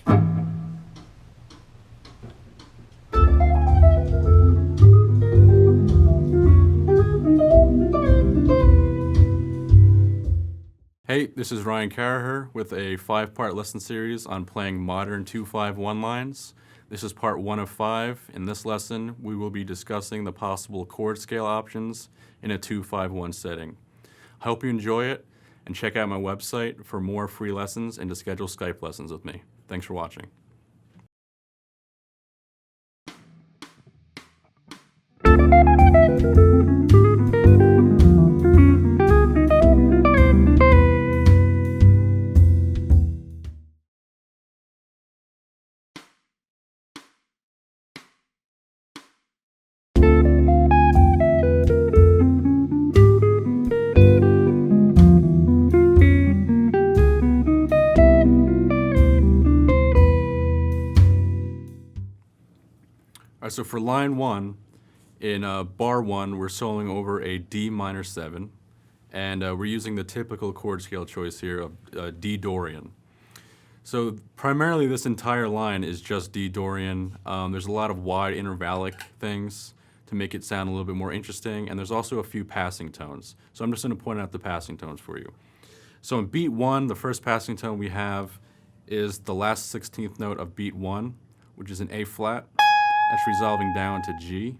Hey, this is Ryan Carraher with a 5-part lesson series on playing modern 2-5-1 lines. This is part 1 of 5. In this lesson, we will be discussing the possible chord scale options in a 2-5-1 setting. I hope you enjoy it, and check out my website for more free lessons and to schedule Skype lessons with me. Thanks for watching. All right, so for line 1, in bar 1, we're soloing over a D minor 7, and we're using the typical chord scale choice here of D Dorian. So primarily this entire line is just D Dorian. There's a lot of wide intervallic things to make it sound a little bit more interesting, and there's also a few passing tones. So I'm just going to point out the passing tones for you. So in beat 1, the first passing tone we have is the last 16th note of beat 1, which is an A flat. That's resolving down to G.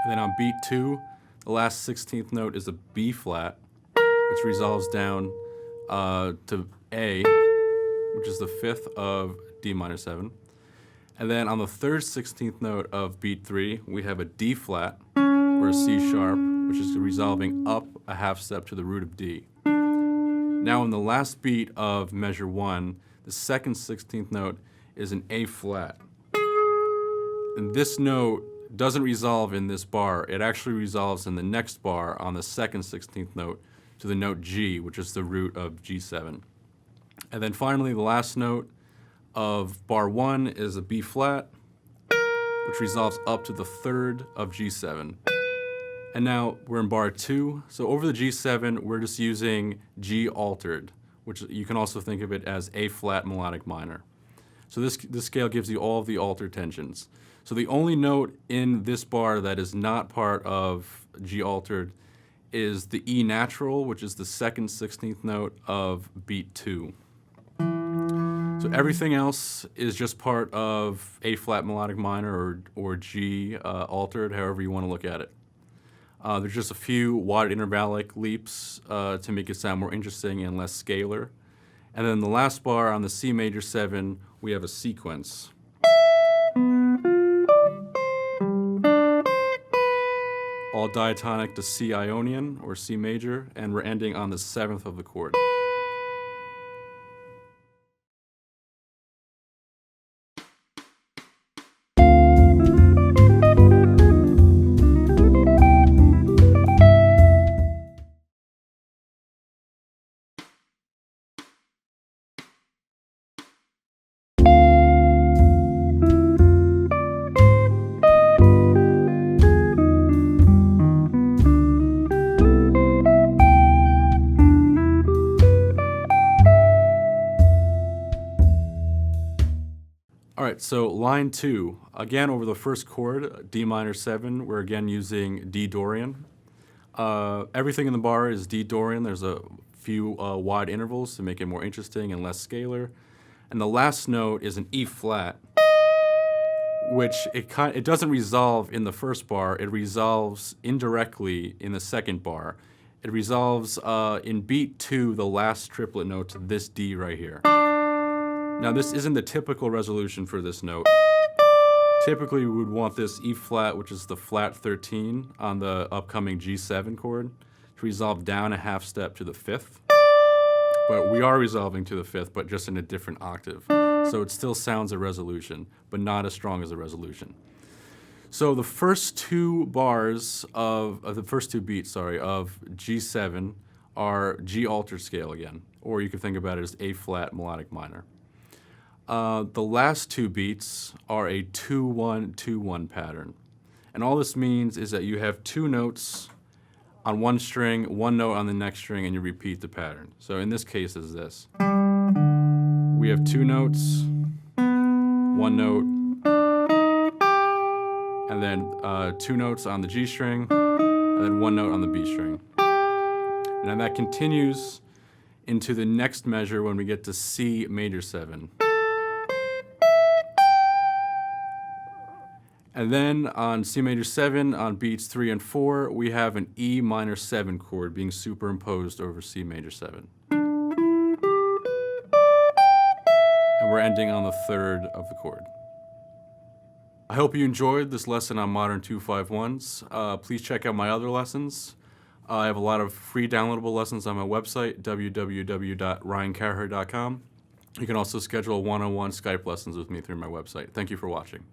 And then on beat 2, the last 16th note is a B flat, which resolves down to A, which is the 5th of D minor 7. And then on the third 16th note of beat 3, we have a D flat, or a C sharp, which is resolving up a half step to the root of D. Now in the last beat of measure 1, the second 16th note is an A flat. And this note doesn't resolve in this bar. It actually resolves in the next bar on the second 16th note to the note G, which is the root of G7. And then finally, the last note of bar 1 is a B flat, which resolves up to the 3rd of G7. And now we're in bar 2. So over the G7, we're just using G altered, which you can also think of it as A flat melodic minor. So this scale gives you all of the altered tensions. So the only note in this bar that is not part of G altered is the E natural, which is the second 16th note of beat 2. So everything else is just part of A flat melodic minor or G altered, however you want to look at it. There's just a few wide intervallic leaps to make it sound more interesting and less scalar. And then the last bar on the C major 7, we have a sequence. All diatonic to C Ionian or C major, and we're ending on the 7th of the chord. All right, so line 2, again over the first chord, D minor 7, we're again using D Dorian. Everything in the bar is D Dorian. There's a few wide intervals to make it more interesting and less scalar. And the last note is an E flat, which it doesn't resolve in the first bar. It resolves indirectly in the second bar. It resolves in beat 2, the last triplet note, to this D right here. Now this isn't the typical resolution for this note. Typically we would want this E flat, which is the flat 13 on the upcoming G7 chord, to resolve down a half step to the 5th. But we are resolving to the 5th, but just in a different octave. So it still sounds a resolution, but not as strong as a resolution. So the first two bars of the first two beats, of G7 are G altered scale again, or you could think about it as A flat melodic minor. The last two beats are a 2-1-2-1 pattern. And all this means is that you have two notes on one string, one note on the next string, and you repeat the pattern. So in this case is this. We have two notes, one note, and then 2 notes on the G string, and then 1 note on the B string. And then that continues into the next measure when we get to C major 7. And then on C major 7, on beats 3 and 4, we have an E minor 7 chord being superimposed over C major 7. And we're ending on the 3rd of the chord. I hope you enjoyed this lesson on modern 251s. Please check out my other lessons. I have a lot of free downloadable lessons on my website, www.ryancarraher.com. You can also schedule one-on-one Skype lessons with me through my website. Thank you for watching.